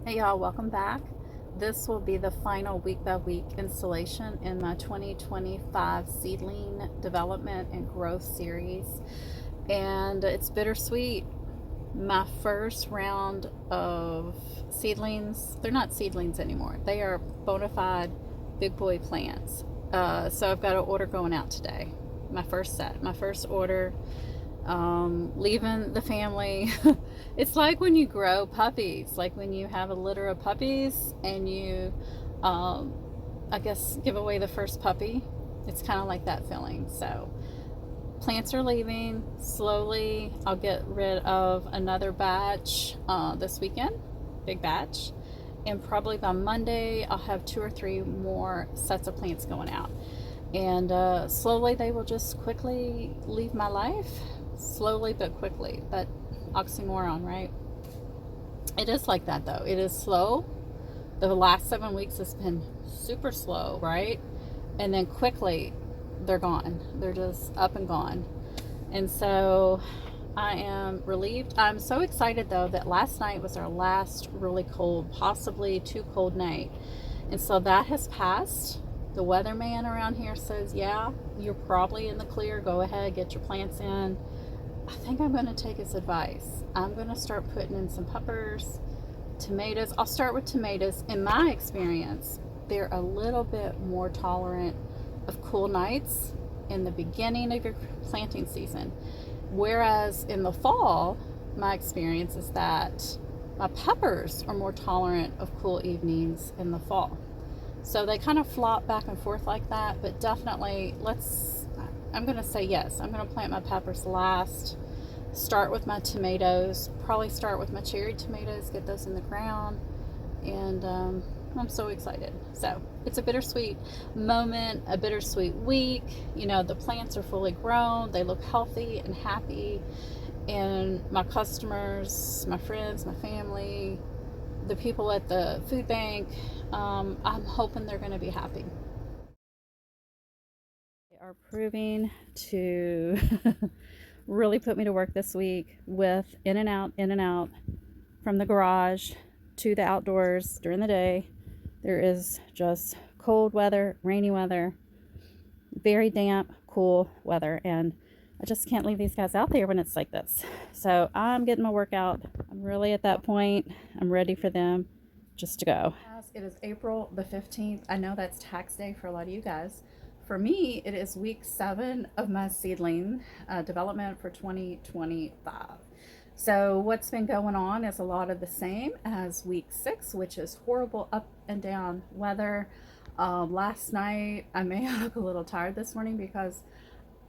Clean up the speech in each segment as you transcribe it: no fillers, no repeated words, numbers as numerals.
Hey y'all, welcome back. This will be the final week by week installation in my 2025 seedling development and growth series. And it's bittersweet. My first round of seedlings, they're not seedlings anymore, they are bona fide big boy plants. So I've got an order going out today. My first set, my first order, leaving the family. It's like when you grow puppies, like when you have a litter of puppies and you, um, I guess, give away the first puppy. It's kind of like that feeling. So plants are leaving slowly. I'll get rid of another batch this weekend, big batch. And probably by Monday, I'll have 2 or 3 more sets of plants going out. And slowly they will just quickly leave my life. Slowly but quickly. But oxymoron, right? It is like that though. It is slow. The last 7 weeks has been super slow, right? And then quickly they're gone. They're just up and gone. And so I am relieved. I'm so excited though that last night was our last really cold, possibly too cold night. And so that has passed. The weatherman around here says, yeah, you're probably in the clear. Go ahead, get your plants in. I think I'm going to take his advice. I'm going to start putting in some peppers, tomatoes. I'll start with tomatoes. In my experience, they're a little bit more tolerant of cool nights in the beginning of your planting season. Whereas in the fall, my experience is that my peppers are more tolerant of cool evenings in the fall. So they kind of flop back and forth like that, but definitely I'm going to say yes. I'm going to plant my peppers last. Start with my tomatoes. Probably start with my cherry tomatoes, get those in the ground. And I'm so excited. So it's a bittersweet moment, a bittersweet week. You know, the plants are fully grown. They look healthy and happy. And my customers, my friends, my family, the people at the food bank, I'm hoping they're going to be happy. They are proving to really put me to work this week with in and out from the garage to the outdoors during the day. There is just cold weather, rainy weather, very damp, cool weather, and I just can't leave these guys out there when it's like this. So I'm getting my workout. I'm really at that point. I'm ready for them just to go. It is April the 15th. I know that's tax day for a lot of you guys. For me, it is week 7 of my seedling development for 2025. So what's been going on is a lot of the same as week 6, which is horrible up and down weather. Last night, I may look a little tired this morning because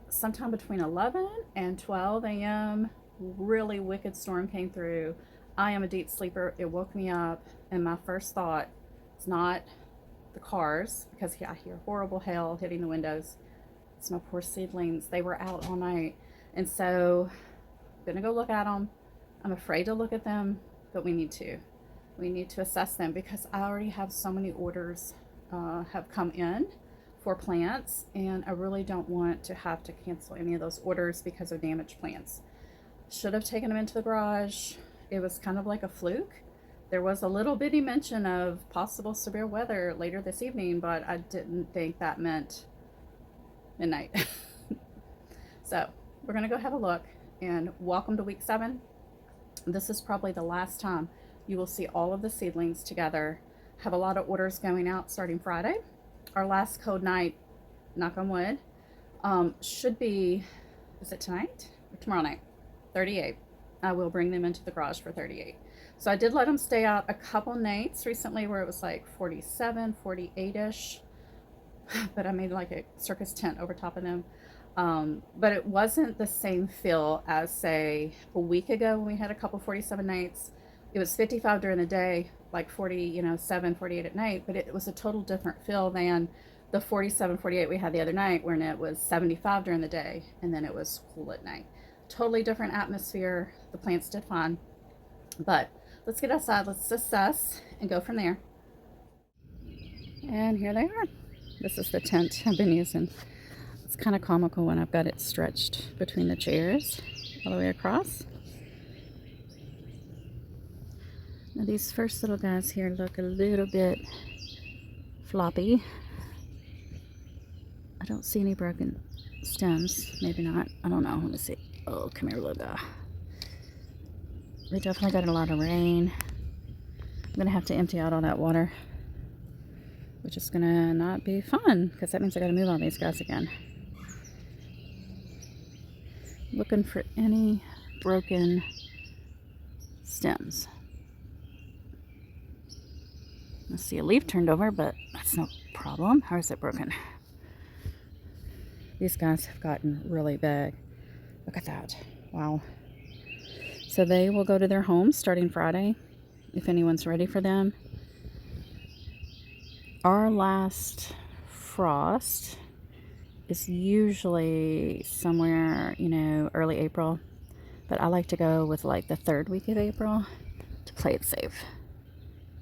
sometime between 11 and 12 a.m., really wicked storm came through. I am a deep sleeper. It woke me up, and my first thought is not the cars, because I hear horrible hail hitting the windows. It's my poor seedlings. They were out all night. And so I'm going to go look at them. I'm afraid to look at them, but we need to. We need to assess them because I already have so many orders have come in for plants, and I really don't want to have to cancel any of those orders because of damaged plants. Should have taken them into the garage. It was kind of like a fluke. There was a little bitty mention of possible severe weather later this evening, but I didn't think that meant midnight. So we're going to go have a look, and welcome to week 7. This is probably the last time you will see all of the seedlings together. Have a lot of orders going out starting Friday. Our last code night, knock on wood, should be, is it tonight or tomorrow night? 38. I will bring them into the garage for 38. So I did let them stay out a couple nights recently where it was like 47, 48-ish. But I made like a circus tent over top of them. But it wasn't the same feel as, say, a week ago when we had a couple 47 nights. It was 55 during the day, like 40, 7, 48 at night, but it was a total different feel than the 47, 48 we had the other night, when it was 75 during the day and then it was cool at night. Totally different atmosphere. The plants did fine. But let's get outside, let's assess and go from there. And here they are. This is the tent I've been using. It's kind of comical when I've got it stretched between the chairs all the way across. Now these first little guys here look a little bit floppy. I don't see any broken stems. Maybe not. I don't know. Let me see. Oh, come here, little guy. We definitely got a lot of rain. I'm going to have to empty out all that water, which is going to not be fun because that means I got to move all these guys again. Looking for any broken stems. I see a leaf turned over, but that's no problem. How is it broken? These guys have gotten really big. Look at that. Wow. So they will go to their homes starting Friday, if anyone's ready for them. Our last frost is usually somewhere, early April. But I like to go with like the 3rd week of April to play it safe.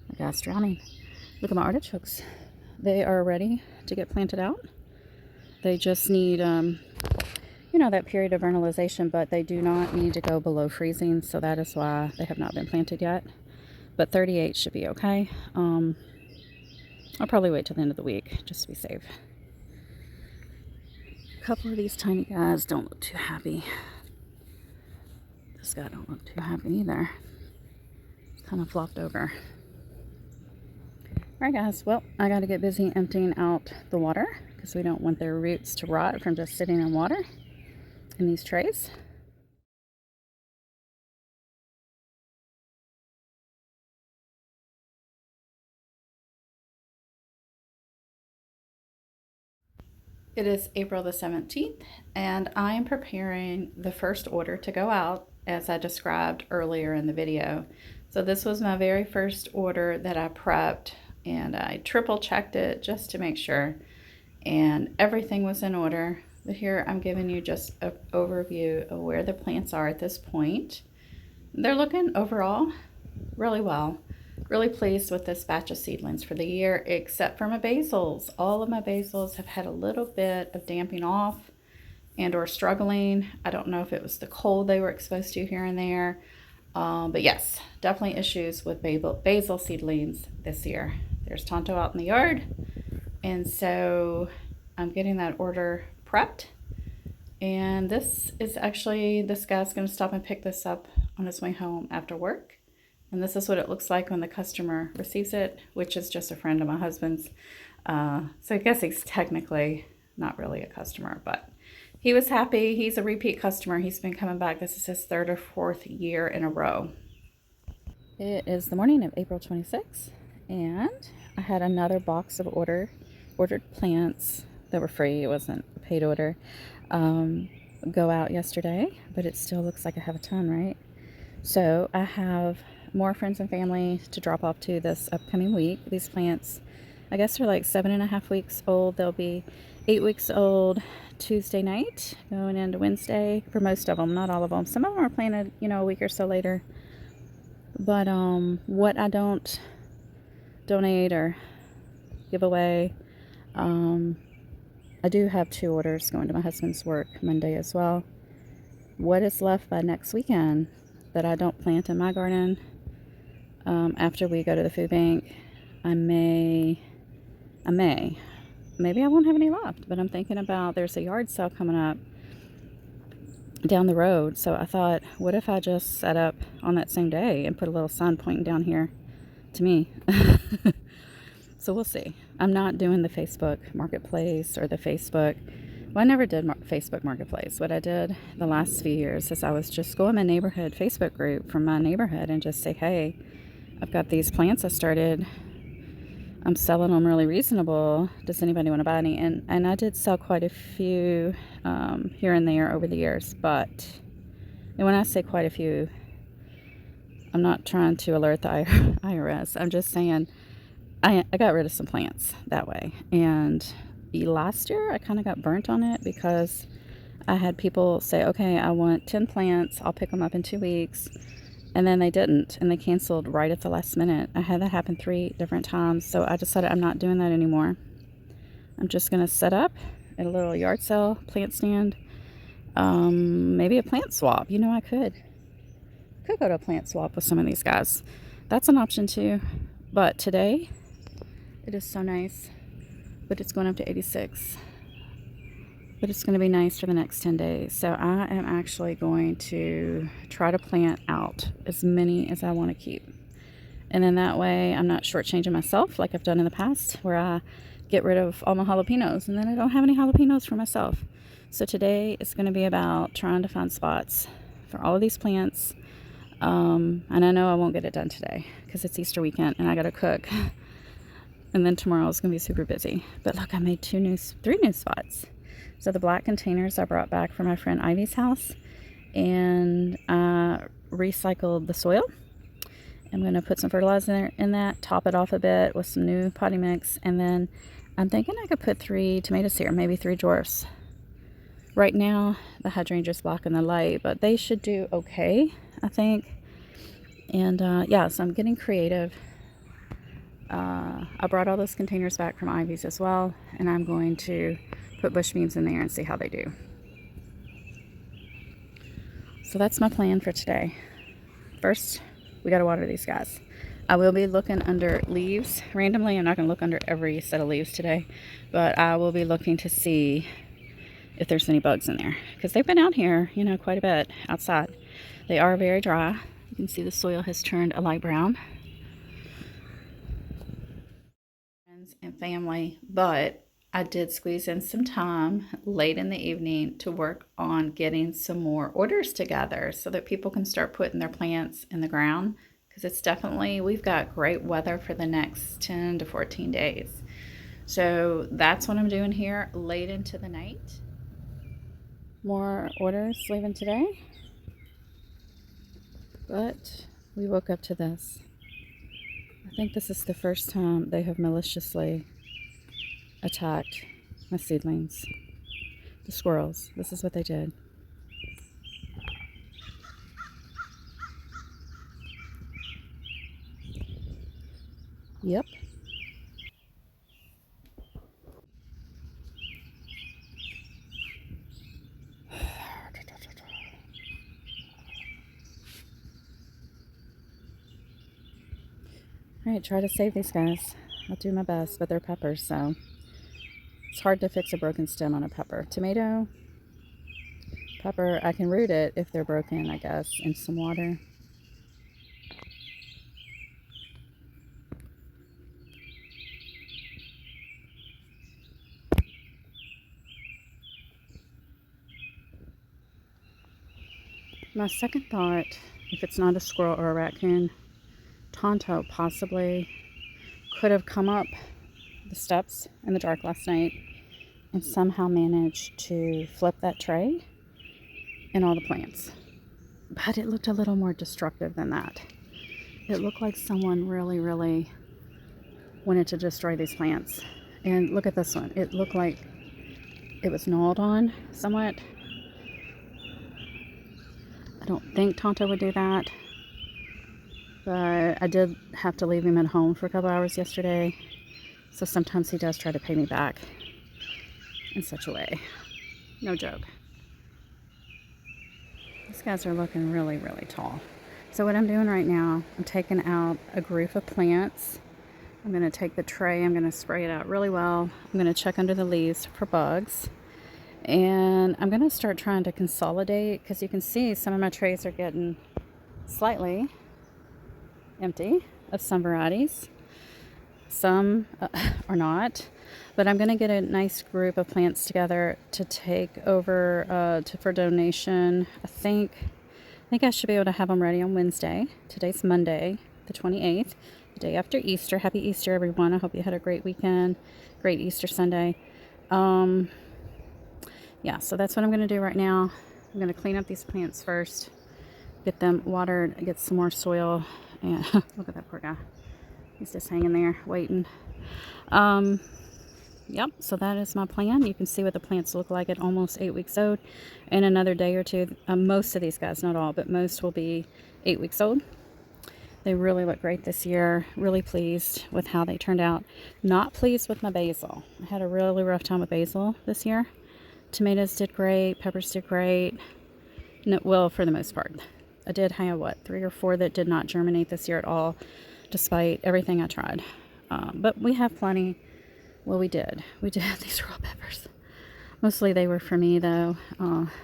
The guy's drowning. Look at my artichokes. They are ready to get planted out. They just need, that period of vernalization, but they do not need to go below freezing, so that is why they have not been planted yet. But 38 should be okay. I'll probably wait till the end of the week just to be safe. A couple of these tiny guys don't look too happy. This guy don't look too happy either. It's kind of flopped over. Alright guys, well, I got to get busy emptying out the water because we don't want their roots to rot from just sitting in water in these trays. It is April the 17th, and I am preparing the first order to go out as I described earlier in the video. So this was my very first order that I prepped, and I triple checked it just to make sure, and everything was in order. But here I'm giving you just an overview of where the plants are at this point. They're looking overall really well. Really pleased with this batch of seedlings for the year, except for my basils. All of my basils have had a little bit of damping off and or struggling. I don't know if it was the cold they were exposed to here and there. But yes, definitely issues with basil seedlings this year. There's Tonto out in the yard, and so I'm getting that order prepped. And this guy's going to stop and pick this up on his way home after work. And this is what it looks like when the customer receives it, which is just a friend of my husband's. So I guess he's technically not really a customer, but he was happy. He's a repeat customer. He's been coming back. This is his 3rd or 4th year in a row. It is the morning of April 26th, and I had another box of ordered plants that were free. It wasn't a paid order. Go out yesterday, but it still looks like I have a ton, right? So I have more friends and family to drop off to this upcoming week. These plants, I guess, are like 7.5 weeks old. They'll be 8 weeks old Tuesday night, going into Wednesday for most of them, not all of them. Some of them are planted, a week or so later. But what I don't donate or give away, I do have 2 orders going to my husband's work Monday as well. What is left by next weekend that I don't plant in my garden, after we go to the food bank, maybe I won't have any left, but I'm thinking about, there's a yard sale coming up down the road. So I thought, what if I just set up on that same day and put a little sign pointing down here to me? So we'll see. I'm not doing the Facebook Marketplace or the Facebook. Well, I never did Facebook Marketplace. What I did the last few years is I was just go in my neighborhood Facebook group from my neighborhood and just say, hey, I've got these plants I started. I'm selling them really reasonable. Does anybody want to buy any? And I did sell quite a few here and there over the years. And when I say quite a few, I'm not trying to alert the IRS. I'm just saying I got rid of some plants that way. And last year I kind of got burnt on it because I had people say, okay, I want 10 plants. I'll pick them up in 2 weeks. And then they didn't, and they canceled right at the last minute. I had that happen 3 different times, so I decided I'm not doing that anymore. I'm just going to set up at a little yard sale plant stand, maybe a plant swap. I could go to a plant swap with some of these guys. That's an option too. But today, it is so nice. But it's going up to 86. But it's going to be nice for the next 10 days. So I am actually going to try to plant out as many as I want to keep. And then that way I'm not shortchanging myself like I've done in the past, where I get rid of all my jalapenos and then I don't have any jalapenos for myself. So today it's going to be about trying to find spots for all of these plants. And I know I won't get it done today because it's Easter weekend and I got to cook. And then tomorrow is going to be super busy. But look, I made three new spots. So the black containers I brought back from my friend Ivy's house, and I recycled the soil. I'm going to put some fertilizer in that, top it off a bit with some new potting mix, and then I'm thinking I could put 3 tomatoes here, maybe 3 dwarfs. Right now, the hydrangea's blocking the light, but they should do okay, I think. And yeah, so I'm getting creative. I brought all those containers back from Ivy's as well, and I'm going to put bush beans in there and see how they do. So that's my plan for today. First, we got to water these guys. I will be looking under leaves randomly. I'm not going to look under every set of leaves today, but I will be looking to see if there's any bugs in there, because they've been out here, you know, quite a bit outside. They are very dry. You can see the soil has turned a light brown. Friends and family, but I did squeeze in some time late in the evening to work on getting some more orders together so that people can start putting their plants in the ground, because it's definitely, we've got great weather for the next 10 to 14 days. So that's what I'm doing here late into the night. More orders leaving today, but we woke up to this. I think this is the first time they have maliciously attacked my seedlings. The squirrels. This is what they did. Yep. Alright, try to save these guys. I'll do my best, but they're peppers, so it's hard to fix a broken stem on a pepper. Tomato, pepper, I can root it if they're broken, I guess, in some water. My second thought, if it's not a squirrel or a raccoon, Tonto possibly could have come up the steps in the dark last night and somehow managed to flip that tray and all the plants. But it looked a little more destructive than that. It looked like someone really wanted to destroy these plants. And look at this one. It looked like it was gnawed on somewhat. I don't think Tonto would do that. But I did have to leave him at home for a couple hours yesterday. So sometimes he does try to pay me back in such a way. No joke. These guys are looking really tall. So what I'm doing right now, I'm taking out a group of plants. I'm going to take the tray, I'm going to spray it out really well. I'm going to check under the leaves for bugs. And I'm going to start trying to consolidate, because you can see some of my trays are getting slightly empty of some varieties. Some are not. But I'm going to get a nice group of plants together to take over for donation. I think I should be able to have them ready on Wednesday. Today's Monday, the 28th, the day after Easter. Happy Easter, everyone. I hope you had a great weekend. Great Easter Sunday. Yeah, so that's what I'm going to do right now. I'm going to clean up these plants first, get them watered, get some more soil. And look at that poor guy. He's just hanging there waiting. Yep, so that is my plan. You can see what the plants look like at almost 8 weeks old. In another day or two, most of these guys, not all, but most will be 8 weeks old. They really look great this year. Really pleased with how they turned out. Not pleased with my basil. I had a really rough time with basil this year. Tomatoes did great. Peppers did great. No, well, for the most part. I did have, what, 3 or 4 that did not germinate this year at all, despite everything I tried. But we have plenty. Well, we did. We did have these raw peppers. Mostly they were for me, though.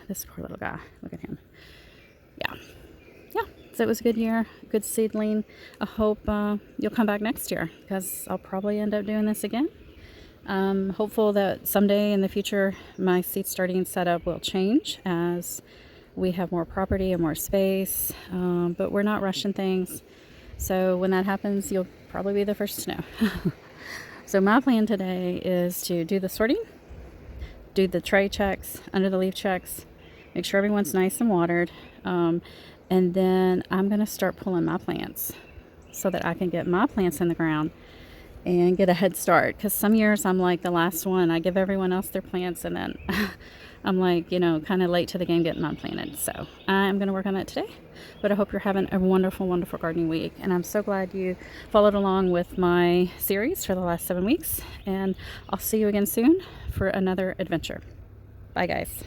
This poor little guy. Look at him. Yeah. Yeah. So it was a good year. Good seedling. I hope you'll come back next year, because I'll probably end up doing this again. Hopeful that someday in the future my seed starting setup will change as we have more property and more space. But we're not rushing things. So when that happens, you'll probably be the first to know. So my plan today is to do the sorting, do the tray checks, under the leaf checks, make sure everyone's nice and watered, and then I'm going to start pulling my plants so that I can get my plants in the ground and get a head start. Because some years I'm like the last one. I give everyone else their plants, and then I'm like, kind of late to the game getting mine planted. So I'm going to work on that today. But I hope you're having a wonderful, wonderful gardening week. And I'm so glad you followed along with my series for the last 7 weeks. And I'll see you again soon for another adventure. Bye, guys.